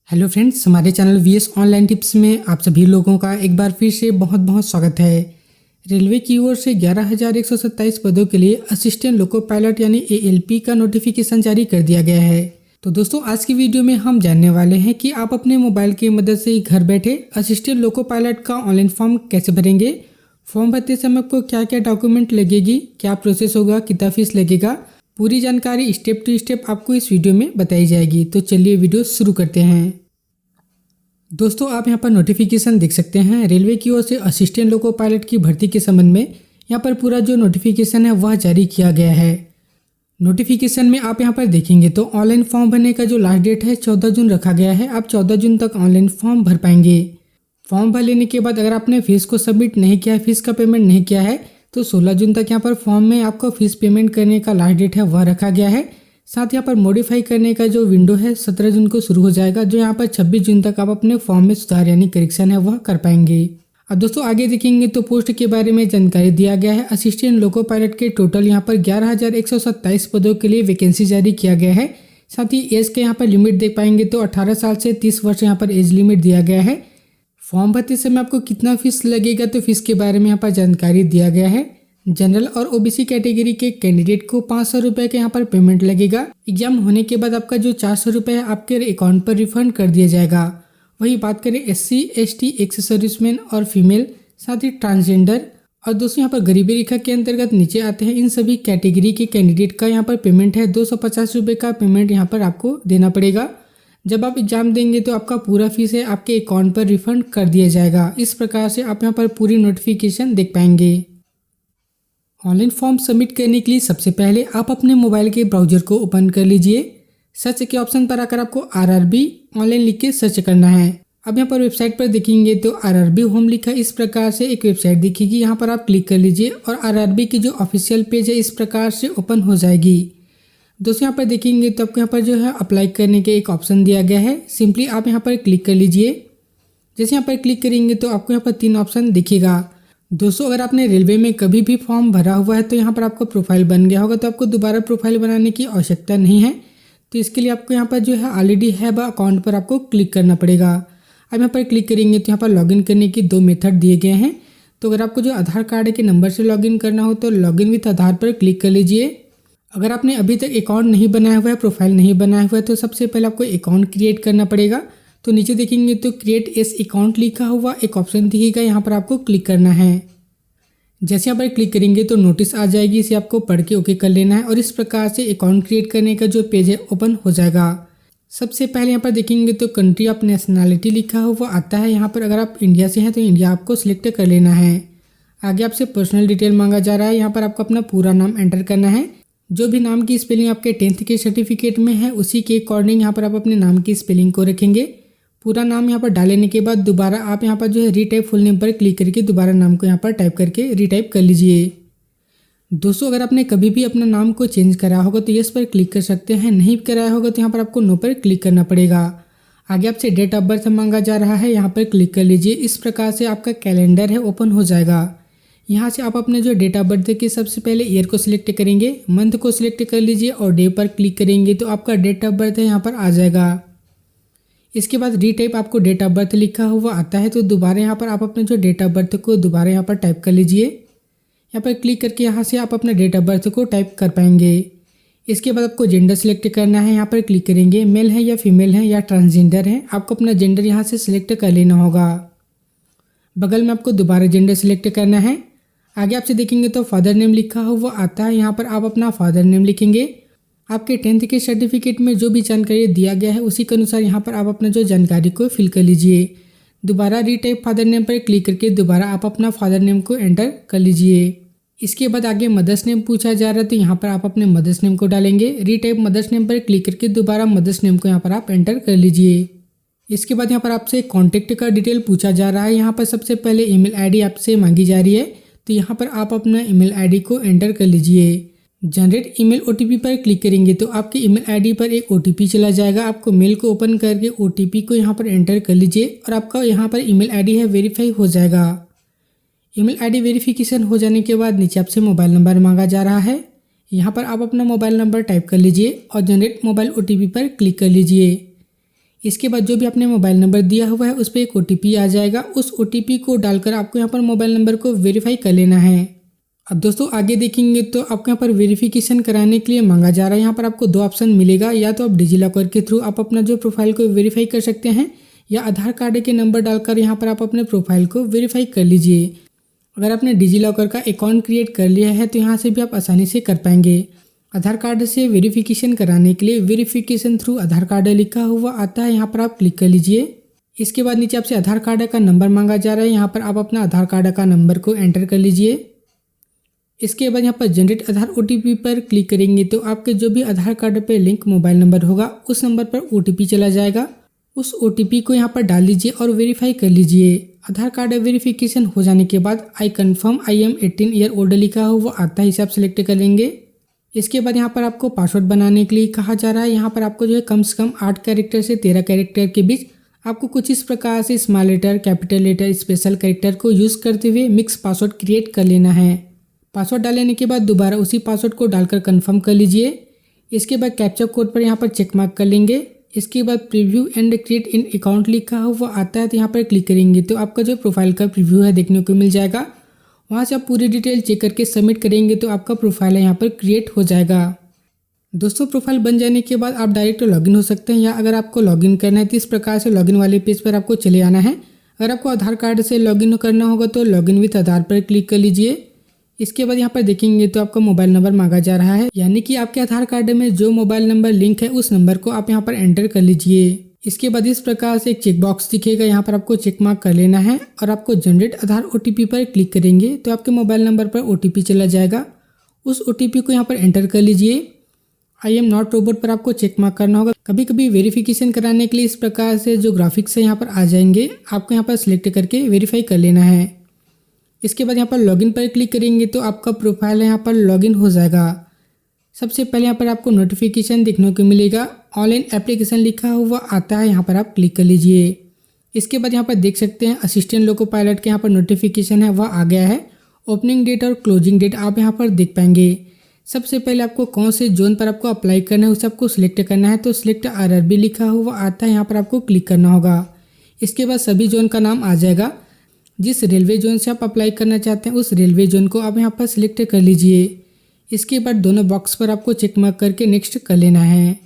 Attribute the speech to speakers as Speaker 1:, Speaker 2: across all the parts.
Speaker 1: Hello friends, हमारे channel VS online tips में आप सभी लोगों का एक बार फिर से बहुत बहुत स्वागत है। रेलवे की ओर से 11,127 पदों के लिए असिस्टेंट लोको पायलट यानी एएलपी का नोटिफिकेशन जारी कर दिया गया है। तो दोस्तों, आज की वीडियो में हम जानने वाले हैं कि आप अपने मोबाइल की मदद से ही घर बैठे असिस्टेंट लोको पायलट का ऑनलाइन फॉर्म कैसे भरेंगे, फॉर्म भरते समय आपको क्या क्या डॉक्यूमेंट लगेगी, क्या प्रोसेस होगा, कितना फीस लगेगा, पूरी जानकारी स्टेप टू स्टेप आपको इस वीडियो में बताई जाएगी। तो चलिए वीडियो शुरू करते हैं। दोस्तों, आप यहाँ पर नोटिफिकेशन देख सकते हैं। रेलवे की ओर से असिस्टेंट लोको पायलट की भर्ती के संबंध में यहाँ पर पूरा जो नोटिफिकेशन है वह जारी किया गया है। नोटिफिकेशन में आप यहाँ पर देखेंगे तो ऑनलाइन फॉर्म भरने का जो लास्ट डेट है 14 जून रखा गया है। आप 14 जून तक ऑनलाइन फॉर्म भर पाएंगे। फॉर्म भर लेने के बाद अगर आपने फीस को सबमिट नहीं किया है, फीस का पेमेंट नहीं किया है, तो 16 जून तक यहाँ पर फॉर्म में आपको फीस पेमेंट करने का लास्ट डेट है वह रखा गया है। साथ यहाँ पर मॉडिफाई करने का जो विंडो है 17 जून को शुरू हो जाएगा, जो यहाँ पर 26 जून तक आप अपने फॉर्म में सुधार यानी करेक्शन है वह कर पाएंगे। अब दोस्तों आगे देखेंगे तो पोस्ट के बारे में जानकारी दिया गया है। असिस्टेंट लोको पायलट के टोटल यहाँ पर 11,127 पदों के लिए वैकेंसी जारी किया गया है। साथ ही एज के यहाँ पर लिमिट देख पाएंगे तो 18 साल से 30 वर्ष यहाँ पर एज लिमिट दिया गया है। फॉर्म भरते समय आपको कितना फीस लगेगा तो फीस के बारे में यहाँ पर जानकारी दिया गया है। जनरल और ओबीसी कैटेगरी के कैंडिडेट को 500 रुपये का यहाँ पर पेमेंट लगेगा। एग्जाम होने के बाद आपका जो 400 रुपये है आपके अकाउंट पर रिफंड कर दिया जाएगा। वही बात करें SC ST एक्स सर्विसमैन और फीमेल, साथ ही ट्रांसजेंडर और दोस्तों यहाँ पर गरीबी रेखा के अंतर्गत नीचे आते हैं, इन सभी कैटेगरी के कैंडिडेट का यहाँ पर पेमेंट है 250 रुपये का पेमेंट यहाँ पर आपको देना पड़ेगा। जब आप एग्जाम देंगे तो आपका पूरा फीस है आपके अकाउंट पर रिफंड कर दिया जाएगा। इस प्रकार से आप यहाँ पर पूरी नोटिफिकेशन देख पाएंगे। ऑनलाइन फॉर्म सबमिट करने के लिए सबसे पहले आप अपने मोबाइल के ब्राउजर को ओपन कर लीजिए। सर्च के ऑप्शन पर आकर आपको RRB ऑनलाइन लिख के सर्च करना है। अब यहाँ पर वेबसाइट पर देखेंगे तो RRB होम लिखा इस प्रकार से एक वेबसाइट दिखेगी, यहाँ पर आप क्लिक कर लीजिए और RRB की जो ऑफिशियल पेज है इस प्रकार से ओपन हो जाएगी। दोस्तों यहाँ पर देखेंगे तो आपको यहाँ पर जो है अप्लाई करने के एक ऑप्शन दिया गया है। सिंपली आप यहाँ पर क्लिक कर लीजिए। जैसे यहाँ पर क्लिक करेंगे तो आपको यहाँ पर 3 ऑप्शन दिखेगा। दोस्तों, अगर आपने रेलवे में कभी भी फॉर्म भरा हुआ है तो यहाँ पर आपका प्रोफाइल बन गया होगा, तो आपको दोबारा प्रोफाइल बनाने की आवश्यकता नहीं है। तो इसके लिए आपको यहाँ पर जो है ऑलरेडी है अकाउंट पर आपको क्लिक करना पड़ेगा। अब यहाँ पर क्लिक करेंगे तो यहाँ पर लॉगिन करने की 2 मेथड दिए गए हैं। तो अगर आपको जो आधार कार्ड के नंबर से लॉगिन करना हो तो लॉगिन विथ आधार पर क्लिक कर लीजिए। अगर आपने अभी तक अकाउंट नहीं बनाया हुआ है, प्रोफाइल नहीं बनाया हुआ है, तो सबसे पहले आपको अकाउंट क्रिएट करना पड़ेगा। तो नीचे देखेंगे तो क्रिएट एस अकाउंट लिखा हुआ एक ऑप्शन दिखेगा, यहाँ पर आपको क्लिक करना है। जैसे यहाँ पर क्लिक करेंगे तो नोटिस आ जाएगी, इसे आपको पढ़ के ओके कर लेना है और इस प्रकार से अकाउंट क्रिएट करने का जो पेज है ओपन हो जाएगा। सबसे पहले यहाँ पर देखेंगे तो कंट्री ऑफ नेशनैलिटी लिखा हुआ आता है। यहाँ पर अगर आप इंडिया से हैं तो इंडिया आपको सिलेक्ट कर लेना है। आगे आपसे पर्सनल डिटेल मांगा जा रहा है, यहाँ पर आपको अपना पूरा नाम एंटर करना है। जो भी नाम की स्पेलिंग आपके 10th के सर्टिफिकेट में है उसी के अकॉर्डिंग यहाँ पर आप अपने नाम की स्पेलिंग को रखेंगे। पूरा नाम यहाँ पर डालने के बाद दोबारा आप यहाँ पर जो है रीटाइप फुल नेम पर क्लिक करके दोबारा नाम को यहाँ पर टाइप करके रीटाइप कर लीजिए। दोस्तों, अगर आपने कभी भी अपना नाम को चेंज कराया होगा तो यस पर क्लिक कर सकते हैं, नहीं कराया होगा तो यहाँ पर आपको नो पर क्लिक करना पड़ेगा। आगे आपसे डेट ऑफ बर्थ मांगा जा रहा है, यहाँ पर क्लिक कर लीजिए। इस प्रकार से आपका कैलेंडर है ओपन हो जाएगा। यहाँ से आप अपने जो डेट ऑफ बर्थ के सबसे पहले ईयर को सिलेक्ट करेंगे, मंथ को सिलेक्ट कर लीजिए और डे पर क्लिक करेंगे तो आपका डेट ऑफ बर्थ है यहाँ पर आ जाएगा। इसके बाद रीटाइप आपको डेट ऑफ बर्थ लिखा हुआ आता है, तो दोबारा यहाँ पर आप अपने जो डेट ऑफ बर्थ को दोबारा यहाँ पर टाइप कर लीजिए। यहाँ पर क्लिक करके यहाँ से आप अपने डेट ऑफ बर्थ को टाइप कर पाएंगे। इसके बाद आपको जेंडर सिलेक्ट करना है, यहाँ पर क्लिक करेंगे। मेल है या फीमेल है या ट्रांसजेंडर है, आपको अपना जेंडर यहाँ से सिलेक्ट कर लेना होगा। बगल में आपको दोबारा जेंडर सिलेक्ट करना है। आगे आपसे देखेंगे तो फादर नेम लिखा हुआ आता है, यहाँ पर आप अपना फादर नेम लिखेंगे। आपके 10th के सर्टिफिकेट में जो भी जानकारी दिया गया है उसी के अनुसार यहाँ पर आप अपना जो जानकारी को फिल कर लीजिए। दोबारा रीटाइप फादर नेम पर क्लिक करके दोबारा आप अपना फादर नेम को एंटर कर लीजिए। इसके बाद आगे मदर्स नेम पूछा जा रहा है, तो यहाँ पर आप अपने मदर्स नेम को डालेंगे। रीटाइप मदर्स नेम पर क्लिक करके दोबारा मदर्स नेम को यहाँ पर आप एंटर कर लीजिए। इसके बाद यहाँ पर आपसे कॉन्टैक्ट का डिटेल पूछा जा रहा है। यहाँ पर सबसे पहले ईमेल आईडी आपसे मांगी जा रही है, तो यहाँ पर आप अपना ईमेल आईडी को एंटर कर लीजिए। जनरेट ईमेल OTP पर क्लिक करेंगे तो आपके ईमेल आईडी पर एक OTP चला जाएगा। आपको मेल को ओपन करके OTP को यहाँ पर एंटर कर लीजिए और आपका यहाँ पर ईमेल आईडी है वेरीफाई हो जाएगा। ईमेल आईडी वेरिफिकेशन हो जाने के बाद नीचे आपसे मोबाइल नंबर मांगा जा रहा है, यहाँ पर आप अपना मोबाइल नंबर टाइप कर लीजिए और जनरेट मोबाइल OTP पर क्लिक कर लीजिए। इसके बाद जो भी आपने मोबाइल नंबर दिया हुआ है उस पर एक OTP आ जाएगा। उस OTP को डालकर आपको यहाँ पर मोबाइल नंबर को वेरीफाई कर लेना है। अब दोस्तों आगे देखेंगे तो आपको यहाँ पर वेरिफिकेशन कराने के लिए मांगा जा रहा है। यहाँ पर आपको दो ऑप्शन मिलेगा, या तो आप डिजिलॉकर के थ्रू आप अपना जो प्रोफाइल को वेरीफाई कर सकते हैं, या आधार कार्ड के नंबर डालकर यहाँ पर आप अपने प्रोफाइल को वेरीफाई कर लीजिए। अगर आपने डिजिलॉकर का अकाउंट क्रिएट कर लिया है तो यहाँ से भी आप आसानी से कर पाएंगे। आधार कार्ड से वेरिफिकेशन कराने के लिए वेरिफिकेशन थ्रू आधार कार्ड लिखा हुआ आता है, यहाँ पर आप क्लिक कर लीजिए। इसके बाद नीचे आपसे आधार कार्ड का नंबर मांगा जा रहा है, यहाँ पर आप अपना आधार कार्ड का नंबर को एंटर कर लीजिए। इसके बाद यहाँ पर जनरेट आधार OTP पर क्लिक करेंगे तो आपके जो भी आधार कार्ड पे लिंक मोबाइल नंबर होगा उस नंबर पर OTP चला जाएगा। उस OTP को यहाँ पर डाल लीजिए और वेरीफाई कर लीजिए। आधार कार्ड वेरिफिकेशन हो जाने के बाद I confirm I am 18 year old लिखा हुआ आता है, इसे आप सिलेक्ट कर लेंगे। इसके बाद यहाँ पर आपको पासवर्ड बनाने के लिए कहा जा रहा है। यहाँ पर आपको जो है कम से कम 8 कैरेक्टर से 13 कैरेक्टर के बीच आपको कुछ इस प्रकार से small letter, capital letter, special character को यूज़ करते हुए मिक्स पासवर्ड क्रिएट कर लेना है। पासवर्ड डालने के बाद दोबारा उसी पासवर्ड को डालकर कंफर्म कर लीजिए। इसके बाद कैप्चा कोड पर यहाँ पर चेक मार्क कर लेंगे। इसके बाद preview and create in account लिखा हुआ आता है, तो यहाँ पर क्लिक करेंगे तो आपका जो प्रोफाइल का प्रीव्यू है देखने को मिल जाएगा। वहाँ से आप पूरी डिटेल चेक करके सबमिट करेंगे तो आपका प्रोफाइल है यहाँ पर क्रिएट हो जाएगा। दोस्तों प्रोफाइल बन जाने के बाद आप डायरेक्ट लॉगिन हो सकते हैं, या अगर आपको लॉगिन करना है तो इस प्रकार से लॉगिन वाले पेज पर आपको चले आना है। अगर आपको आधार कार्ड से लॉगिन करना होगा तो लॉगिन विथ आधार पर क्लिक कर लीजिए। इसके बाद यहाँ पर देखेंगे तो आपका मोबाइल नंबर मांगा जा रहा है, यानी कि आपके आधार कार्ड में जो मोबाइल नंबर लिंक है उस नंबर को आप यहाँ पर एंटर कर लीजिए। इसके बाद इस प्रकार से एक चेक बॉक्स दिखेगा, यहाँ पर आपको चेक मार्क कर लेना है और आपको जनरेट आधार OTP पर क्लिक करेंगे तो आपके मोबाइल नंबर पर OTP चला जाएगा। उस OTP को यहाँ पर एंटर कर लीजिए। आई एम नॉट रोबोट पर आपको चेक मार्क करना होगा। कभी कभी वेरिफिकेशन कराने के लिए इस प्रकार से जो ग्राफिक्स है यहाँ पर आ जाएंगे, आपको यहाँ पर सिलेक्ट करके वेरीफाई कर लेना है। इसके बाद यहाँ पर लॉगिन पर क्लिक करेंगे तो आपका प्रोफाइल यहाँ पर लॉगिन हो जाएगा। सबसे पहले यहाँ पर आपको नोटिफिकेशन देखने को मिलेगा, ऑनलाइन एप्लीकेशन लिखा हुआ आता है, यहाँ पर आप क्लिक कर लीजिए। इसके बाद यहाँ पर देख सकते हैं असिस्टेंट लोको पायलट के यहाँ पर नोटिफिकेशन है वह आ गया है। ओपनिंग डेट और क्लोजिंग डेट आप यहाँ पर देख पाएंगे। सबसे पहले आपको कौन से जोन पर आपको अप्लाई करना है उसे आपको सिलेक्ट करना है, तो सिलेक्ट RRB लिखा हुआ आता है, यहाँ पर आपको क्लिक करना होगा। इसके बाद सभी जोन का नाम आ जाएगा। जिस रेलवे जोन से आप अप्लाई करना चाहते हैं उस रेलवे जोन को आप यहाँ पर सिलेक्ट कर लीजिए। इसके बाद दोनों बॉक्स पर आपको चेक मार्क करके नेक्स्ट कर लेना है।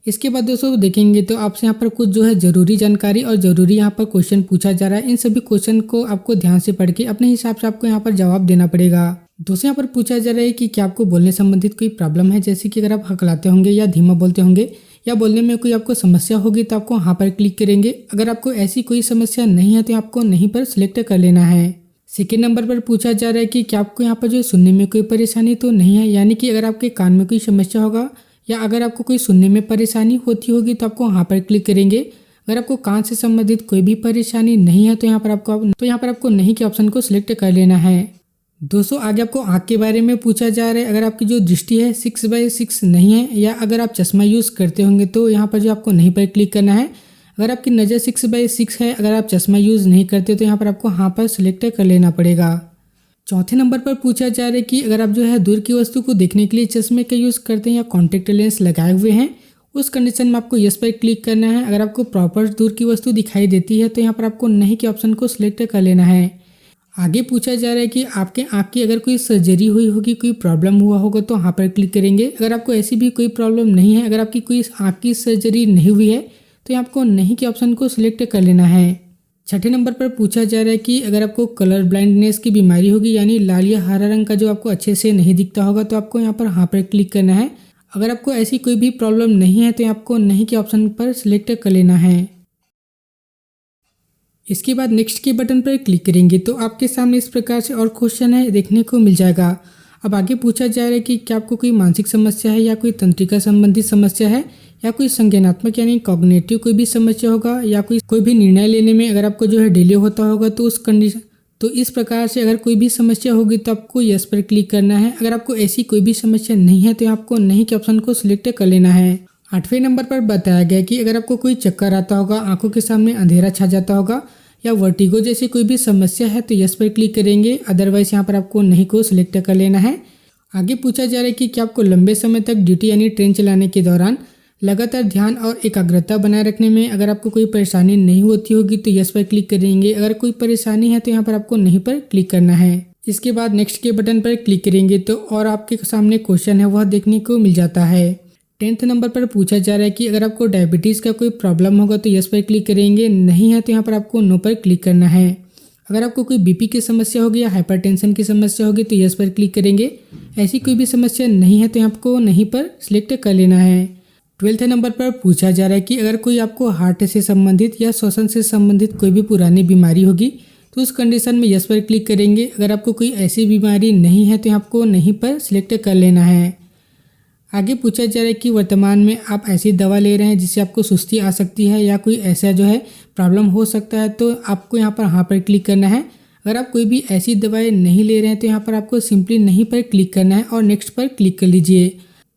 Speaker 1: इसके बाद दोस्तों देखेंगे तो आपसे यहाँ पर कुछ जो है ज़रूरी जानकारी और ज़रूरी यहाँ पर क्वेश्चन पूछा जा रहा है। इन सभी क्वेश्चन को आपको ध्यान से पढ़ के अपने हिसाब से आपको यहाँ पर जवाब देना पड़ेगा। दोस्तों यहाँ पर पूछा जा रहा है कि क्या आपको बोलने संबंधित कोई प्रॉब्लम है, जैसे कि अगर आप हकलाते होंगे या धीमा बोलते होंगे या बोलने में कोई आपको समस्या होगी तो आपको यहाँ पर क्लिक करेंगे। अगर आपको ऐसी कोई समस्या नहीं है तो आपको नहीं पर सिलेक्ट कर लेना है। सेकेंड नंबर पर पूछा जा रहा है कि क्या आपको यहाँ पर जो सुनने में कोई परेशानी तो नहीं है, यानी कि अगर आपके कान में कोई समस्या होगा या अगर आपको कोई सुनने में परेशानी होती होगी तो आपको यहाँ पर क्लिक करेंगे। अगर आपको कान से संबंधित कोई भी परेशानी नहीं है तो यहाँ पर आपको नहीं के ऑप्शन को सिलेक्ट कर लेना है। दोस्तों आगे आपको आँख के बारे में पूछा जा रहा है। अगर आपकी जो दृष्टि है 6/6 नहीं है या अगर आप चश्मा यूज़ करते होंगे तो यहाँ पर जो आपको नहीं पर क्लिक करना है। अगर आपकी नज़र 6/6 है, अगर आप चश्मा यूज़ नहीं करते तो यहाँ पर आपको हाँ पर सिलेक्ट कर लेना पड़ेगा। चौथे नंबर पर पूछा जा रहा है कि अगर आप जो है दूर की वस्तु को देखने के लिए चश्मे का यूज़ करते हैं या कॉन्टेक्ट लेंस लगाए हुए हैं, उस कंडीशन में आपको यस पर क्लिक करना है। अगर आपको प्रॉपर दूर की वस्तु दिखाई देती है तो यहाँ पर आपको नहीं के ऑप्शन को सिलेक्ट कर लेना है। आगे पूछा जा रहा है कि आपके आँख की अगर कोई सर्जरी हुई होगी, कोई प्रॉब्लम हुआ होगा तो यहाँ पर क्लिक करेंगे। अगर आपको ऐसी भी कोई प्रॉब्लम नहीं है, अगर आपकी कोई आँख की सर्जरी नहीं हुई है तो आपको नहीं के ऑप्शन को सिलेक्ट कर लेना है। छठे नंबर पर पूछा जा रहा है कि अगर आपको कलर ब्लाइंडनेस की बीमारी होगी, यानी लाल या हरा रंग का जो आपको अच्छे से नहीं दिखता होगा तो आपको यहाँ पर हाँ पर क्लिक करना है। अगर आपको ऐसी कोई भी प्रॉब्लम नहीं है तो आपको नहीं के ऑप्शन पर सिलेक्ट कर लेना है। इसके बाद नेक्स्ट के बटन पर क्लिक करेंगे तो आपके सामने इस प्रकार से और क्वेश्चन है देखने को मिल जाएगा। अब आगे पूछा जा रहा है कि क्या आपको कोई मानसिक समस्या है या कोई तंत्रिका संबंधित समस्या है या कोई संज्ञानात्मक यानी कॉग्निटिव कोई भी समस्या होगा या कोई भी निर्णय लेने में अगर आपको जो है डिले होता होगा तो उस कंडीशन तो इस प्रकार से अगर कोई भी समस्या होगी तो आपको यस पर क्लिक करना है। अगर आपको ऐसी कोई भी समस्या नहीं है तो आपको नहीं के ऑप्शन को सिलेक्ट कर लेना है। 8वें नंबर पर बताया गया कि अगर आपको कोई चक्कर आता होगा, आंखों के सामने अंधेरा छा जाता होगा या वर्टिगो जैसी कोई भी समस्या है तो यस पर क्लिक करेंगे। अदरवाइज यहाँ पर आपको नहीं को सिलेक्ट कर लेना है। आगे पूछा जा रहा है कि क्या आपको लंबे समय तक ड्यूटी यानी ट्रेन चलाने के दौरान लगातार ध्यान और एकाग्रता बनाए रखने में अगर आपको कोई परेशानी नहीं होती होगी तो यस पर क्लिक करेंगे। अगर कोई परेशानी है तो यहाँ पर आपको नहीं पर क्लिक करना है। इसके बाद नेक्स्ट के बटन पर क्लिक करेंगे तो और आपके सामने क्वेश्चन है वह देखने को मिल जाता है। 10th नंबर पर पूछा जा रहा है कि अगर आपको डायबिटीज़ का कोई प्रॉब्लम होगा तो यस पर क्लिक करेंगे, नहीं है तो यहाँ पर आपको नो पर क्लिक करना है। अगर आपको कोई बीपी की समस्या होगी या हाइपरटेंशन की समस्या होगी तो यस पर क्लिक करेंगे। ऐसी कोई भी समस्या नहीं है तो आपको नहीं पर सिलेक्ट कर लेना है। 12th नंबर पर पूछा जा रहा है कि अगर कोई आपको हार्ट से संबंधित या श्वसन से संबंधित कोई भी पुरानी बीमारी होगी तो उस कंडीशन में यस पर क्लिक करेंगे। अगर आपको कोई ऐसी बीमारी नहीं है तो आपको नहीं पर सिलेक्ट कर लेना है। आगे पूछा जा रहा है कि वर्तमान में आप ऐसी दवा ले रहे हैं जिससे आपको सुस्ती आ सकती है या कोई ऐसा जो है प्रॉब्लम हो सकता है तो आपको यहाँ पर हाँ पर क्लिक करना है। अगर आप कोई भी ऐसी दवाएं नहीं ले रहे हैं तो यहाँ पर आपको सिंपली नहीं पर क्लिक करना है और नेक्स्ट पर क्लिक कर लीजिए।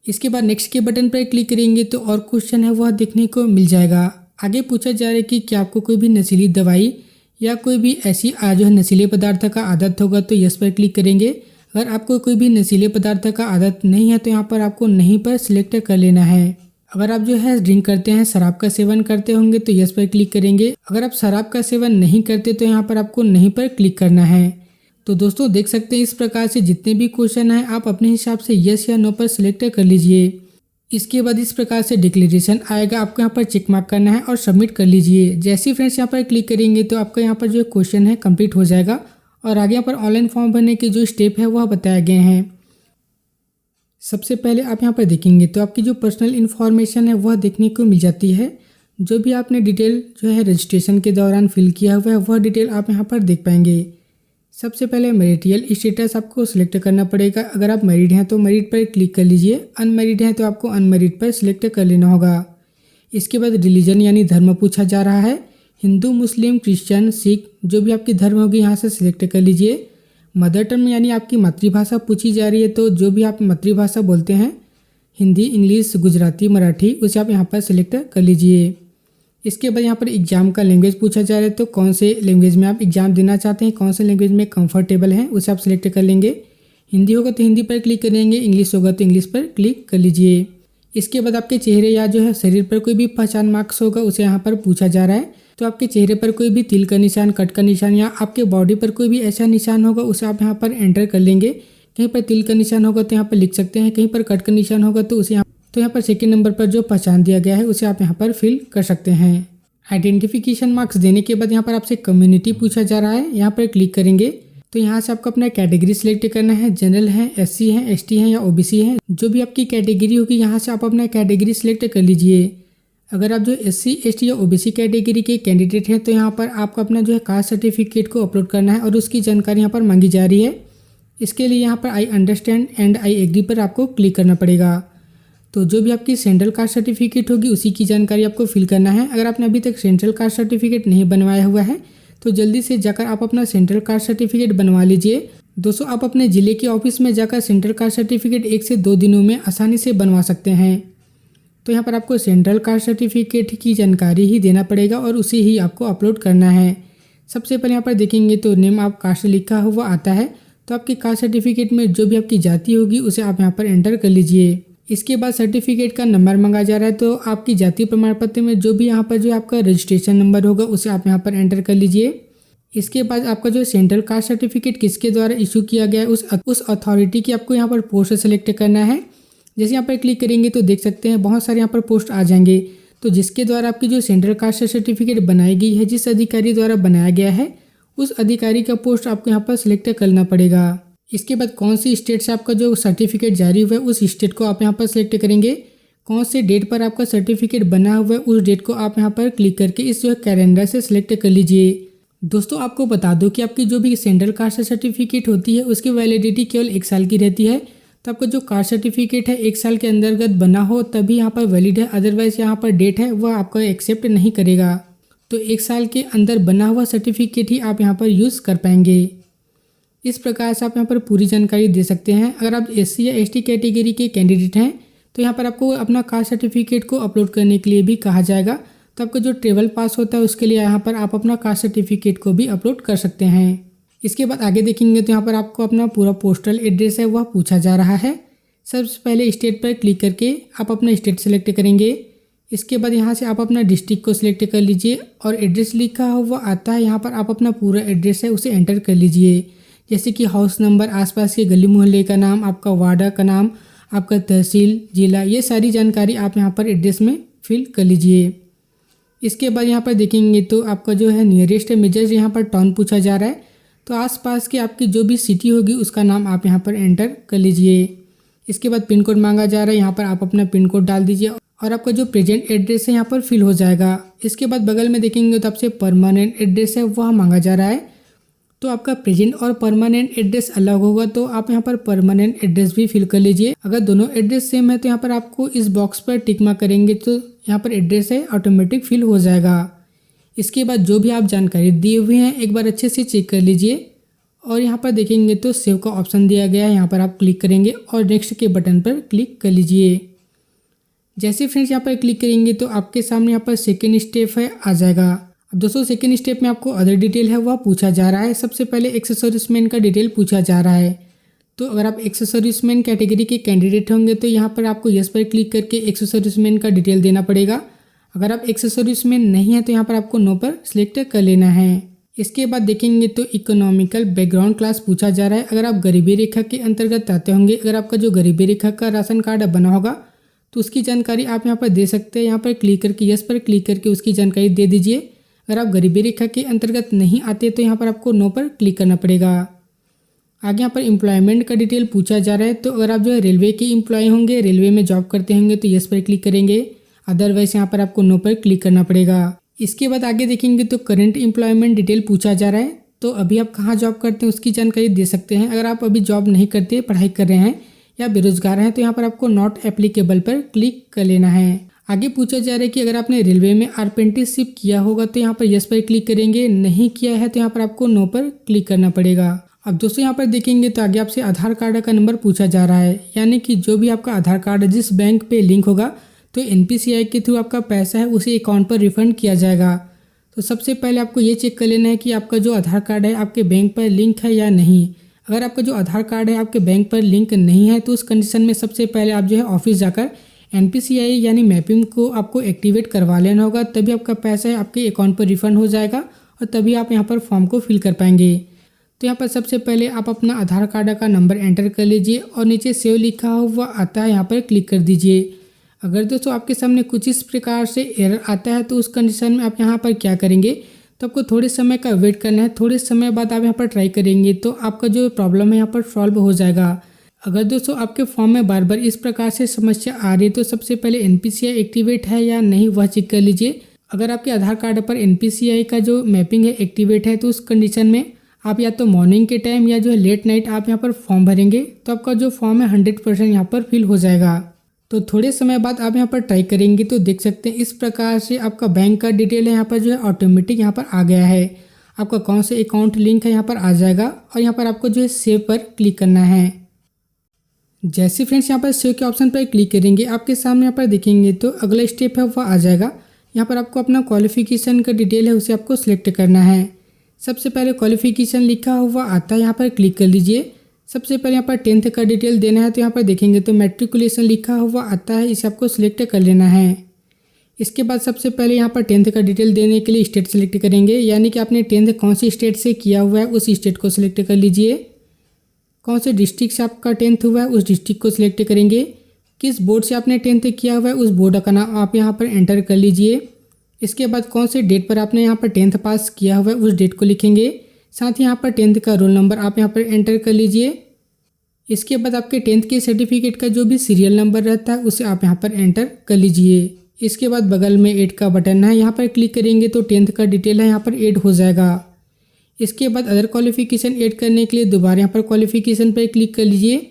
Speaker 1: इसके बाद नेक्स्ट के बटन पर क्लिक करेंगे तो और क्वेश्चन है वह देखने को मिल जाएगा। आगे पूछा जा रहा है कि क्या आपको कोई भी नशीली दवाई या कोई भी ऐसी जो है नशीले पदार्थ का आदत होगा तो यस पर क्लिक करेंगे। अगर आपको कोई भी नशीले पदार्थ का आदत नहीं है तो यहाँ पर आपको नहीं पर सिलेक्ट कर लेना है। अगर आप जो है ड्रिंक करते हैं, शराब का सेवन करते होंगे तो यस पर क्लिक करेंगे। अगर आप शराब का सेवन नहीं करते तो यहाँ पर आपको नहीं पर क्लिक करना है। तो दोस्तों देख सकते हैं इस प्रकार से जितने भी क्वेश्चन हैं आप अपने हिसाब से यस या नो पर सिलेक्ट कर लीजिए। इसके बाद इस प्रकार से डिक्लेरेशन आएगा, आपको यहाँ पर चेक मार्क करना है और सबमिट कर लीजिए। जैसे ही फ्रेंड्स यहाँ पर क्लिक करेंगे तो आपका यहाँ पर जो क्वेश्चन है कंप्लीट हो जाएगा और आगे यहाँ पर ऑनलाइन फॉर्म भरने के जो स्टेप है वह बताए गए हैं। सबसे पहले आप यहाँ पर देखेंगे तो आपकी जो पर्सनल इन्फॉर्मेशन है वह देखने को मिल जाती है। जो भी आपने डिटेल जो है रजिस्ट्रेशन के दौरान फिल किया हुआ है वह डिटेल आप यहाँ पर देख पाएंगे। सबसे पहले मैरिटल स्टेटस आपको सिलेक्ट करना पड़ेगा। अगर आप मैरिड हैं तो मैरिड पर क्लिक कर लीजिए, अनमैरिड हैं तो आपको अनमैरिड पर सिलेक्ट कर लेना होगा। इसके बाद रिलीजन यानी धर्म पूछा जा रहा है, हिंदू, मुस्लिम, क्रिश्चियन, सिख, जो भी आपकी धर्म होगी यहाँ से सिलेक्ट कर लीजिए। मदर टंग यानी आपकी मातृभाषा पूछी जा रही है तो जो भी आप मातृभाषा बोलते हैं, हिंदी, इंग्लिश, गुजराती, मराठी, उसे आप यहाँ पर सिलेक्ट कर लीजिए। इसके बाद यहाँ पर एग्जाम का लैंग्वेज पूछा जा रहा है तो कौन से लैंग्वेज में आप एग्जाम देना चाहते हैं, कौन से लैंग्वेज में कंफर्टेबल हैं उसे आप सिलेक्ट कर लेंगे। हिंदी होगा तो हिंदी पर क्लिक करेंगे, इंग्लिश होगा तो इंग्लिश पर क्लिक कर लीजिए। इसके बाद आपके चेहरे या जो है शरीर पर कोई भी पहचान मार्क्स होगा उसे यहाँ पर पूछा जा रहा है तो आपके चेहरे पर कोई भी तिल का निशान, कट का निशान या आपके बॉडी पर कोई भी ऐसा निशान होगा उसे आप यहाँ पर एंटर कर लेंगे। कहीं पर तिल का निशान होगा तो यहाँ पर लिख सकते हैं, कहीं पर कट का निशान होगा तो उसे यहाँ पर सेकेंड नंबर पर जो पहचान दिया गया है उसे आप यहाँ पर फिल कर सकते हैं। आइडेंटिफिकेशन मार्क्स देने के बाद यहाँ पर आपसे कम्युनिटी पूछा जा रहा है, यहाँ पर क्लिक करेंगे तो यहाँ से आपको अपना कैटेगरी सिलेक्ट करना है। जनरल है, एससी है, एसटी है या ओबीसी है, जो भी आपकी कैटेगरी होगी यहाँ से आप अपना कैटेगरी सिलेक्ट कर लीजिए। अगर आप जो एससी, एसटी या ओबीसी कैटेगरी के कैंडिडेट हैं तो यहाँ पर आपको अपना जो है कास्ट सर्टिफिकेट को अपलोड करना है और उसकी जानकारी यहाँ पर मांगी जा रही है। इसके लिए यहाँ पर I understand and I agree पर आपको क्लिक करना पड़ेगा। तो जो भी आपकी सेंट्रल कास्ट सर्टिफिकेट होगी उसी की जानकारी आपको फिल करना है। अगर आपने अभी तक सेंट्रल कास्ट सर्टिफिकेट नहीं बनवाया हुआ है तो जल्दी से जाकर आप अपना सेंट्रल कास्ट सर्टिफिकेट बनवा लीजिए। दोस्तों आप अपने ज़िले के ऑफिस में जाकर सेंट्रल कास्ट सर्टिफिकेट 1 से 2 दिनों में आसानी से बनवा सकते हैं। तो यहाँ पर आपको सेंट्रल कास्ट सर्टिफिकेट की जानकारी ही देना पड़ेगा और उसे ही आपको अपलोड करना है। सबसे पहले यहाँ पर देखेंगे तो नेम ऑफ कास्ट लिखा हुआ आता है तो आपके कास्ट सर्टिफिकेट में जो भी आपकी जाति होगी उसे आप यहाँ पर एंटर कर लीजिए। इसके बाद सर्टिफिकेट का नंबर मांगा जा रहा है तो आपकी जाति प्रमाण पत्र में जो भी यहाँ पर जो आपका रजिस्ट्रेशन नंबर होगा उसे आप यहाँ पर एंटर कर लीजिए। इसके बाद आपका जो सेंट्रल कास्ट सर्टिफिकेट किसके द्वारा इशू किया गया है उस अथॉरिटी की आपको यहाँ पर पोस्ट सेलेक्ट करना है। जैसे यहाँ पर क्लिक करेंगे तो देख सकते हैं बहुत सारे यहाँ पर पोस्ट आ जाएंगे। तो जिसके द्वारा आपकी जो सेंट्रल कास्ट सर्टिफिकेट बनाई गई है, जिस अधिकारी द्वारा बनाया गया है उस अधिकारी का पोस्ट आपको यहाँ पर सिलेक्ट करना पड़ेगा। इसके बाद कौन सी स्टेट से आपका जो सर्टिफिकेट जारी हुआ है उस स्टेट को आप यहाँ पर सिलेक्ट करेंगे। कौन से डेट पर आपका सर्टिफिकेट बना हुआ है उस डेट को आप यहाँ पर क्लिक करके इस जो है कैलेंडर से सिलेक्ट कर लीजिए। दोस्तों आपको बता दो कि आपकी जो भी सेंट्रल कास्ट सर्टिफिकेट होती है उसकी वैलिडिटी केवल 1 साल की रहती है। तो आपका जो कास्ट सर्टिफिकेट है 1 साल के अंतर्गत बना हो तभी यहाँ पर वैलिड है, अदरवाइज यहाँ पर डेट है वह आपका एक्सेप्ट नहीं करेगा। तो 1 साल के अंदर बना हुआ सर्टिफिकेट ही आप यहाँ पर यूज़ कर पाएंगे। इस प्रकार से आप यहाँ पर पूरी जानकारी दे सकते हैं। अगर आप एससी या एसटी कैटेगरी के कैंडिडेट हैं तो यहाँ पर आपको अपना कास्ट सर्टिफिकेट को अपलोड करने के लिए भी कहा जाएगा। तो आपका जो ट्रेवल पास होता है उसके लिए यहाँ पर आप अपना कास्ट सर्टिफिकेट को भी अपलोड कर सकते हैं। इसके बाद आगे देखेंगे तो यहाँ पर आपको अपना पूरा पोस्टल एड्रेस है वह पूछा जा रहा है। सबसे पहले स्टेट पर क्लिक करके आप अपना स्टेट सेलेक्ट करेंगे। इसके बाद यहाँ से आप अपना डिस्ट्रिक्ट को सिलेक्ट कर लीजिए और एड्रेस लिखा हुआ आता है, यहाँ पर आप अपना पूरा एड्रेस है उसे एंटर कर लीजिए, जैसे कि हाउस नंबर, आसपास के गली मोहल्ले का नाम, आपका वार्ड का नाम, आपका तहसील, जिला, ये सारी जानकारी आप यहाँ पर एड्रेस में फिल कर लीजिए। इसके बाद यहाँ पर देखेंगे तो आपका जो है नियरेस्ट मेजर यहाँ पर टाउन पूछा जा रहा है, तो आसपास की आपकी जो भी सिटी होगी उसका नाम आप यहाँ पर एंटर कर लीजिए। इसके बाद पिन कोड मांगा जा रहा है, यहाँ पर आप अपना पिन कोड डाल दीजिए और आपका जो प्रेजेंट एड्रेस है यहाँ पर फिल हो जाएगा। इसके बाद बगल में देखेंगे तो आपसे परमानेंट एड्रेस है वह मांगा जा रहा है, तो आपका प्रेजेंट और परमानेंट एड्रेस अलग होगा, तो आप यहाँ पर परमानेंट एड्रेस भी फिल कर लीजिए। अगर दोनों एड्रेस सेम है तो यहाँ पर आपको इस बॉक्स पर टिक मार्क करेंगे तो यहाँ पर एड्रेस है ऑटोमेटिक फिल हो जाएगा। इसके बाद जो भी आप जानकारी दिए हुए हैं एक बार अच्छे से चेक कर लीजिए और यहाँ पर देखेंगे तो सेव का ऑप्शन दिया गया है, यहाँ पर आप क्लिक करेंगे और नेक्स्ट के बटन पर क्लिक कर लीजिए। जैसे फ्रेंड्स यहाँ पर क्लिक करेंगे तो आपके सामने यहाँ पर सेकेंड स्टेप है आ जाएगा। अब दोस्तों सेकेंड स्टेप में आपको अदर डिटेल है वह पूछा जा रहा है। सबसे पहले एक्स सर्विसमैन का डिटेल पूछा जा रहा है, तो अगर आप एक्स सर्विसमैन कैटेगरी के कैंडिडेट होंगे तो यहाँ पर आपको यस पर क्लिक करके एक्स सर्विसमैन का डिटेल देना पड़ेगा। अगर आप एक्स सर्विसमैन नहीं है तो यहाँ पर आपको नो पर सिलेक्ट कर लेना है। इसके बाद देखेंगे तो इकोनॉमिकल बैकग्राउंड क्लास पूछा जा रहा है। अगर आप गरीबी रेखा के अंतर्गत आते होंगे, अगर आपका जो गरीबी रेखा का राशन कार्ड बना होगा तो उसकी जानकारी आप यहाँ पर दे सकते हैं। यहाँ पर क्लिक करके यस पर क्लिक करके उसकी जानकारी दे दीजिए। अगर आप गरीबी रेखा के अंतर्गत नहीं आते तो यहाँ पर आपको नो पर क्लिक करना पड़ेगा। आगे यहाँ पर एम्प्लॉयमेंट का डिटेल पूछा जा रहा है, तो अगर आप जो है रेलवे के एम्प्लॉय होंगे, रेलवे में जॉब करते होंगे तो यस पर क्लिक करेंगे, अदरवाइज यहाँ पर आपको नो पर क्लिक करना पड़ेगा। इसके बाद आगे देखेंगे तो करंट एम्प्लॉयमेंट डिटेल पूछा जा रहा है, तो अभी आप कहाँ जॉब करते हैं उसकी जानकारी दे सकते हैं। अगर आप अभी जॉब नहीं करते, पढ़ाई कर रहे हैं या बेरोजगार हैं तो यहाँ पर आपको नॉट एप्लीकेबल पर क्लिक कर लेना है। आगे पूछा जा रहा है कि अगर आपने रेलवे में अप्रेंटिसशिप किया होगा तो यहाँ पर यस पर क्लिक करेंगे, नहीं किया है तो यहाँ पर आपको नो पर क्लिक करना पड़ेगा। अब दोस्तों यहाँ पर देखेंगे तो आगे आपसे आधार कार्ड का नंबर पूछा जा रहा है, यानी कि जो भी आपका आधार कार्ड जिस बैंक पे लिंक होगा तो NPCI के थ्रू आपका पैसा है उसी अकाउंट पर रिफंड किया जाएगा। तो सबसे पहले आपको ये चेक कर लेना है कि आपका जो आधार कार्ड है आपके बैंक पर लिंक है या नहीं। अगर आपका जो आधार कार्ड है आपके बैंक पर लिंक नहीं है तो उस कंडीशन में सबसे पहले आप जो है ऑफिस जाकर NPCI यानी मैपिंग को आपको एक्टिवेट करवा लेना होगा, तभी आपका पैसा है आपके अकाउंट पर रिफंड हो जाएगा और तभी आप यहाँ पर फॉर्म को फिल कर पाएंगे। तो यहाँ पर सबसे पहले आप अपना आधार कार्ड का नंबर एंटर कर लीजिए और नीचे सेव लिखा हुआ आता है, यहाँ पर क्लिक कर दीजिए। अगर दोस्तों आपके सामने कुछ इस प्रकार से एरर आता है तो उस कंडीशन में आप यहाँ पर क्या करेंगे, तो आपको थोड़े समय का वेट करना है। थोड़े समय बाद आप यहाँ पर ट्राई करेंगे तो आपका जो प्रॉब्लम है यहाँ पर सॉल्व हो जाएगा। अगर दोस्तों आपके फॉर्म में बार बार इस प्रकार से समस्या आ रही है तो सबसे पहले NPCI एक्टिवेट है या नहीं वह चेक कर लीजिए। अगर आपके आधार कार्ड पर NPCI का जो मैपिंग है एक्टिवेट है तो उस कंडीशन में आप या तो मॉर्निंग के टाइम या जो है लेट नाइट आप यहाँ पर फॉर्म भरेंगे तो आपका जो फॉर्म है 100% यहाँ पर फिल हो जाएगा। तो थोड़े समय बाद आप यहाँ पर ट्राई करेंगे तो देख सकते हैं इस प्रकार से आपका बैंक का डिटेल है यहाँ पर जो है ऑटोमेटिक यहाँ पर आ गया है। आपका कौन से अकाउंट लिंक है यहाँ पर आ जाएगा और यहाँ पर आपको जो है सेव पर क्लिक करना है। जैसे फ्रेंड्स यहाँ पर सेव के ऑप्शन पर क्लिक करेंगे आपके सामने यहाँ पर देखेंगे तो अगला स्टेप है वह आ जाएगा। यहाँ पर आपको अपना क्वालिफिकेशन का डिटेल है उसे आपको सिलेक्ट करना है। सबसे पहले क्वालिफिकेशन लिखा हुआ आता है, यहाँ पर क्लिक कर लीजिए। सबसे पहले यहाँ पर 10th का डिटेल देना है, तो यहाँ पर देखेंगे तो मैट्रिकुलेशन लिखा हुआ आता है, इसे आपको सिलेक्ट कर लेना है। इसके बाद सबसे पहले यहाँ पर 10th का डिटेल देने के लिए स्टेट सेलेक्ट करेंगे, यानी कि आपने 10th कौन सी स्टेट से किया हुआ है उस स्टेट को सिलेक्ट कर लीजिए। कौन से डिस्ट्रिक्ट से आपका 10th हुआ है उस डिस्ट्रिक्ट को सिलेक्ट करेंगे। किस बोर्ड से आपने 10th किया हुआ है उस बोर्ड का नाम आप यहाँ पर एंटर कर लीजिए। इसके बाद कौन से डेट पर आपने यहाँ पर 10th पास किया हुआ है उस डेट को लिखेंगे। साथ ही यहाँ पर 10th का रोल नंबर आप यहाँ पर एंटर कर लीजिए। इसके बाद आपके 10th के सर्टिफिकेट का जो भी सीरियल नंबर रहता है उसे आप यहाँ पर एंटर कर लीजिए। इसके बाद बगल में ऐड का बटन है, यहाँ पर क्लिक करेंगे तो 10th का डिटेल है यहाँ पर ऐड हो जाएगा। इसके बाद अदर क्वालिफिकेशन ऐड करने के लिए दोबारा यहाँ पर क्वालिफिकेशन पर क्लिक कर लीजिए।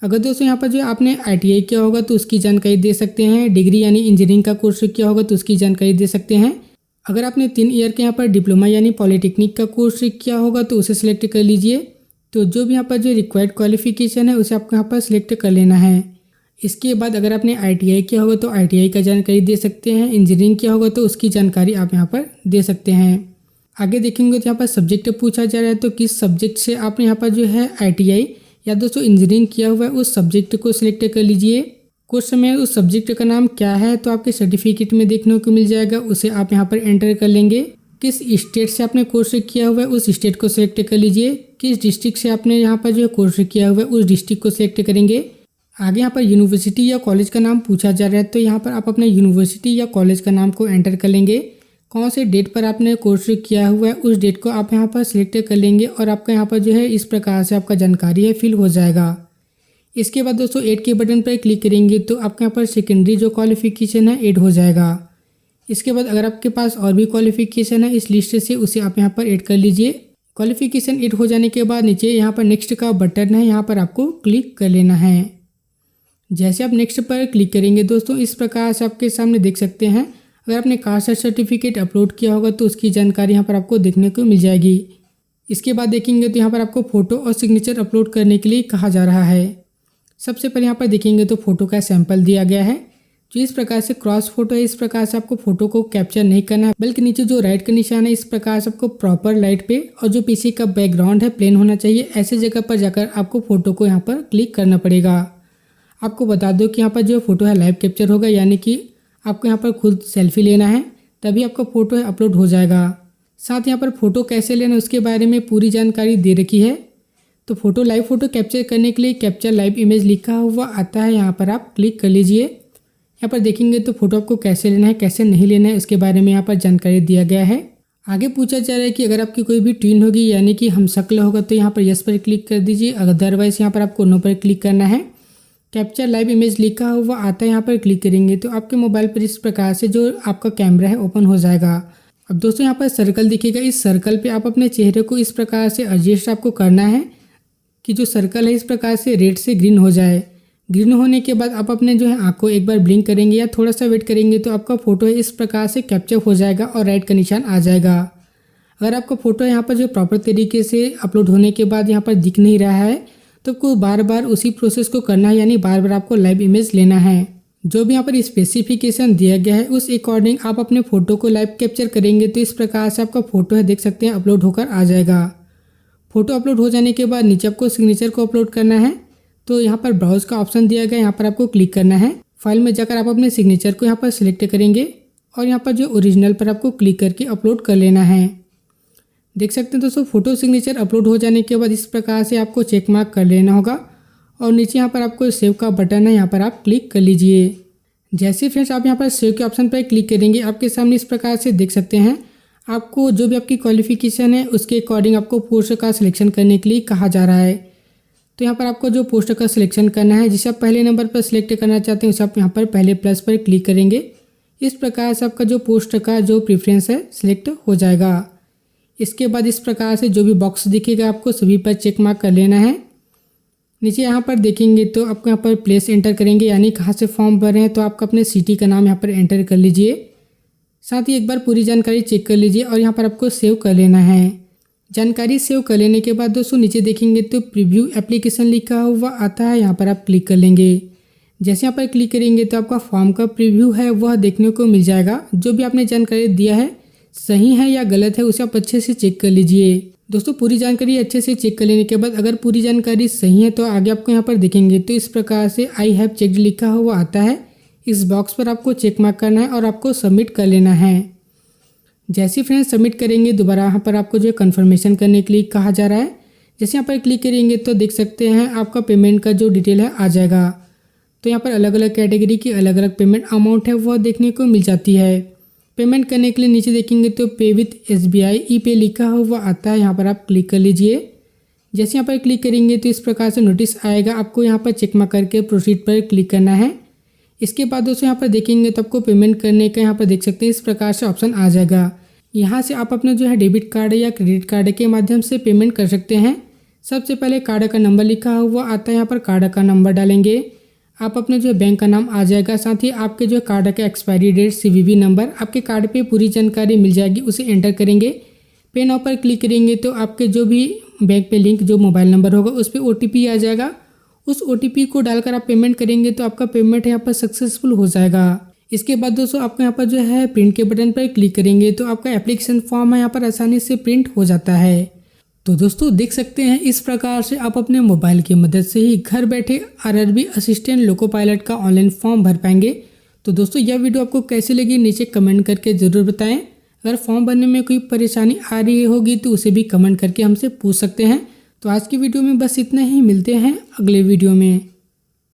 Speaker 1: अगर दोस्तों यहाँ पर जो आपने ITI किया होगा तो उसकी जानकारी दे सकते हैं। डिग्री यानी इंजीनियरिंग का कोर्स किया होगा तो उसकी जानकारी दे सकते हैं। अगर आपने 3 ईयर के यहाँ पर डिप्लोमा यानी पॉलिटेक्निक का कोर्स किया होगा तो उसे सिलेक्ट कर लीजिए। तो जो भी यहाँ पर जो रिक्वायर्ड क्वालिफिकेशन है उसे आपको यहाँ पर सिलेक्ट कर लेना है। इसके बाद अगर आपने ITI किया होगा तो ITI का जानकारी दे सकते हैं। इंजीनियरिंग किया होगा तो उसकी जानकारी आप यहाँ पर दे सकते हैं। आगे देखेंगे तो यहाँ पर सब्जेक्ट पूछा जा रहा है, तो किस सब्जेक्ट से आपने यहाँ पर जो है ITI या दोस्तों इंजीनियरिंग किया हुआ है उस सब्जेक्ट को सिलेक्ट कर लीजिए। कुछ समय उस सब्जेक्ट का नाम क्या है तो आपके सर्टिफिकेट में देखने को मिल जाएगा, उसे आप यहाँ पर एंटर कर लेंगे। किस स्टेट से आपने कोर्स किया हुआ है उस स्टेट को सिलेक्ट कर लीजिए। किस डिस्ट्रिक्ट से आपने यहाँ पर जो है कोर्स किया हुआ है उस डिस्ट्रिक्ट को सिलेक्ट करेंगे। आगे यहाँ पर यूनिवर्सिटी या कॉलेज का नाम पूछा जा रहा है तो यहाँ पर आप अपने यूनिवर्सिटी या कॉलेज का नाम को एंटर कर लेंगे। कौन से डेट पर आपने कोर्स किया हुआ है उस डेट को आप यहाँ पर सिलेक्ट कर लेंगे और आपका यहाँ पर जो है इस प्रकार से आपका जानकारी है फिल हो जाएगा। इसके बाद दोस्तों ऐड के बटन पर क्लिक करेंगे तो आपके यहाँ पर सेकेंडरी जो क्वालिफिकेशन है ऐड हो जाएगा। इसके बाद अगर आपके पास और भी क्वालिफिकेशन है इस लिस्ट से उसे आप यहाँ पर ऐड कर लीजिए। क्वालिफिकेशन ऐड हो जाने के बाद नीचे यहाँ पर नेक्स्ट का बटन है, यहाँ पर आपको क्लिक कर लेना है। जैसे आप नेक्स्ट पर क्लिक करेंगे दोस्तों इस प्रकार से आपके सामने देख सकते हैं, अगर आपने कास्ट सर्टिफिकेट अपलोड किया होगा तो उसकी जानकारी यहाँ पर आपको देखने को मिल जाएगी। इसके बाद देखेंगे तो यहाँ पर आपको फ़ोटो और सिग्नेचर अपलोड करने के लिए कहा जा रहा है। सबसे पहले यहाँ पर देखेंगे तो फ़ोटो का सैंपल दिया गया है जो इस प्रकार से क्रॉस फोटो है। इस प्रकार से आपको फ़ोटो को कैप्चर नहीं करना है, बल्कि नीचे जो राइट का निशान है इस प्रकार से आपको प्रॉपर लाइट पे और जो पीछे का बैकग्राउंड है प्लेन होना चाहिए, ऐसे जगह पर जाकर आपको फ़ोटो को यहाँ पर क्लिक करना पड़ेगा। आपको बता दो कि यहाँ पर जो फ़ोटो है लाइव कैप्चर होगा, यानी कि आपको यहाँ पर खुद सेल्फी लेना है तभी आपका फ़ोटो है अपलोड हो जाएगा। साथ यहाँ पर फ़ोटो कैसे लेना उसके बारे में पूरी जानकारी दे रखी है। तो फ़ोटो लाइव फ़ोटो कैप्चर करने के लिए कैप्चर लाइव इमेज लिखा हुआ आता है, यहाँ पर आप क्लिक कर लीजिए। यहाँ पर देखेंगे तो फ़ोटो आपको कैसे लेना है कैसे नहीं लेना है इसके बारे में यहाँ पर जानकारी दिया गया है। आगे पूछा जा रहा है कि अगर आपकी कोई भी ट्विन होगी यानी कि हमशक्ल होगा तो यहाँ पर यस पर क्लिक कर दीजिए, अदरवाइज यहाँ पर आपको नो पर क्लिक करना है। कैप्चर लाइव इमेज लिखा हुआ आता है, यहाँ पर क्लिक करेंगे तो आपके मोबाइल पर इस प्रकार से जो आपका कैमरा है ओपन हो जाएगा। अब दोस्तों यहाँ पर सर्कल दिखेगा, इस सर्कल पे आप अपने चेहरे को इस प्रकार से एडजस्ट आपको करना है कि जो सर्कल है इस प्रकार से रेड से ग्रीन हो जाए। ग्रीन होने के बाद आप अपने जो है आँख को एक बार ब्लिंक करेंगे या थोड़ा सा वेट करेंगे तो आपका फ़ोटो है इस प्रकार से कैप्चर हो जाएगा और राइट का निशान आ जाएगा। अगर आपका फ़ोटो यहाँ पर जो प्रॉपर तरीके से अपलोड होने के बाद यहाँ पर दिख नहीं रहा है तो आपको बार बार उसी प्रोसेस को करना है, यानी बार बार आपको लाइव इमेज लेना है। जो भी यहाँ पर स्पेसिफिकेशन दिया गया है उस अकॉर्डिंग आप अपने फ़ोटो को लाइव कैप्चर करेंगे तो इस प्रकार से आपका फ़ोटो है देख सकते हैं अपलोड होकर आ जाएगा। फ़ोटो अपलोड हो जाने के बाद नीचे आपको सिग्नेचर को अपलोड करना है तो यहाँ पर ब्राउज का ऑप्शन दिया गया है, यहाँ पर आपको क्लिक करना है। फाइल में जाकर आप अपने सिग्नेचर को यहाँ पर सिलेक्ट करेंगे और यहाँ पर जो ओरिजिनल पर आपको क्लिक करके अपलोड कर लेना है। देख सकते हैं दोस्तों फ़ोटो सिग्नेचर अपलोड हो जाने के बाद इस प्रकार से आपको चेक मार्क कर लेना होगा और नीचे यहाँ पर आपको सेव का बटन है, यहाँ पर आप क्लिक कर लीजिए। जैसे फ्रेंड्स आप यहाँ पर सेव के ऑप्शन पर क्लिक करेंगे आपके सामने इस प्रकार से देख सकते हैं आपको जो भी आपकी क्वालिफिकेशन है उसके अकॉर्डिंग आपको पोस्ट का सिलेक्शन करने के लिए कहा जा रहा है। तो यहाँ पर आपको जो पोस्ट का सिलेक्शन करना है, जिसे आप पहले नंबर पर सिलेक्ट करना चाहते हैं उसे आप यहाँ पर पहले प्लस पर क्लिक करेंगे। इस प्रकार से आपका जो पोस्ट का जो प्रेफरेंस है सिलेक्ट हो जाएगा। इसके बाद इस प्रकार से जो भी बॉक्स दिखेगा आपको सभी पर चेक मार्क कर लेना है। नीचे यहाँ पर देखेंगे तो आपको यहाँ पर प्लेस एंटर करेंगे, यानी कहाँ से फॉर्म भर रहे हैं तो आपका अपने सिटी का नाम यहाँ पर एंटर कर लीजिए। साथ ही एक बार पूरी जानकारी चेक कर लीजिए और यहाँ पर आपको सेव कर लेना है। जानकारी सेव कर लेने के बाद दोस्तों नीचे देखेंगे तो प्रीव्यू एप्लीकेशन लिखा हुआ आता है, यहाँ पर आप क्लिक कर लेंगे। जैसे यहाँ पर क्लिक करेंगे तो आपका फॉर्म का प्रीव्यू है वह देखने को मिल जाएगा। जो भी आपने जानकारी दिया है सही है या गलत है उसे आप अच्छे से चेक कर लीजिए। दोस्तों पूरी जानकारी अच्छे से चेक कर लेने के बाद अगर पूरी जानकारी सही है तो आगे आपको यहाँ पर देखेंगे तो इस प्रकार से आई हैव चेक्ड लिखा हुआ आता है। इस बॉक्स पर आपको चेक मार्क करना है और आपको सबमिट कर लेना है। जैसे फ्रेंड्स सबमिट करेंगे दोबारा यहाँ पर आपको जो कंफर्मेशन करने के लिए कहा जा रहा है। जैसे यहाँ पर क्लिक करेंगे तो देख सकते हैं आपका पेमेंट का जो डिटेल है आ जाएगा। तो यहाँ पर अलग अलग कैटेगरी की अलग अलग पेमेंट अमाउंट है वह देखने को मिल जाती है। पेमेंट करने के लिए नीचे देखेंगे तो पे विथ SBI ई पे लिखा हुआ आता है, यहाँ पर आप क्लिक कर लीजिए। जैसे यहाँ पर क्लिक करेंगे तो इस प्रकार से नोटिस आएगा, आपको यहाँ पर चेक मार्क करके प्रोसीड पर क्लिक करना है। इसके बाद दोस्तों यहाँ पर देखेंगे तो आपको पेमेंट करने का यहाँ पर देख सकते हैं इस प्रकार से ऑप्शन आ जाएगा। यहाँ से आप अपने जो है डेबिट कार्ड या क्रेडिट कार्ड के माध्यम से पेमेंट कर सकते हैं। सबसे पहले कार्ड का नंबर लिखा हुआ आता है, यहाँ पर कार्ड का नंबर डालेंगे। आप अपने जो बैंक का नाम आ जाएगा, साथ ही आपके जो कार्ड का एक्सपायरी डेट CVV नंबर आपके कार्ड पे पूरी जानकारी मिल जाएगी, उसे एंटर करेंगे। पे नाउ पर क्लिक करेंगे तो आपके जो भी बैंक पे लिंक जो मोबाइल नंबर होगा उस पर OTP आ जाएगा। उस OTP को डालकर आप पेमेंट करेंगे तो आपका पेमेंट यहाँ पर सक्सेसफुल हो जाएगा। इसके बाद दोस्तों आपको यहाँ पर जो है प्रिंट के बटन पर क्लिक करेंगे तो आपका एप्लीकेशन फॉर्म है यहाँ पर आसानी से प्रिंट हो जाता है। तो दोस्तों देख सकते हैं इस प्रकार से आप अपने मोबाइल की मदद से ही घर बैठे आरआरबी असिस्टेंट लोको पायलट का ऑनलाइन फॉर्म भर पाएंगे। तो दोस्तों यह वीडियो आपको कैसी लगी नीचे कमेंट करके ज़रूर बताएं। अगर फॉर्म भरने में कोई परेशानी आ रही होगी तो उसे भी कमेंट करके हमसे पूछ सकते हैं। तो आज की वीडियो में बस इतना ही, मिलते हैं अगले वीडियो में।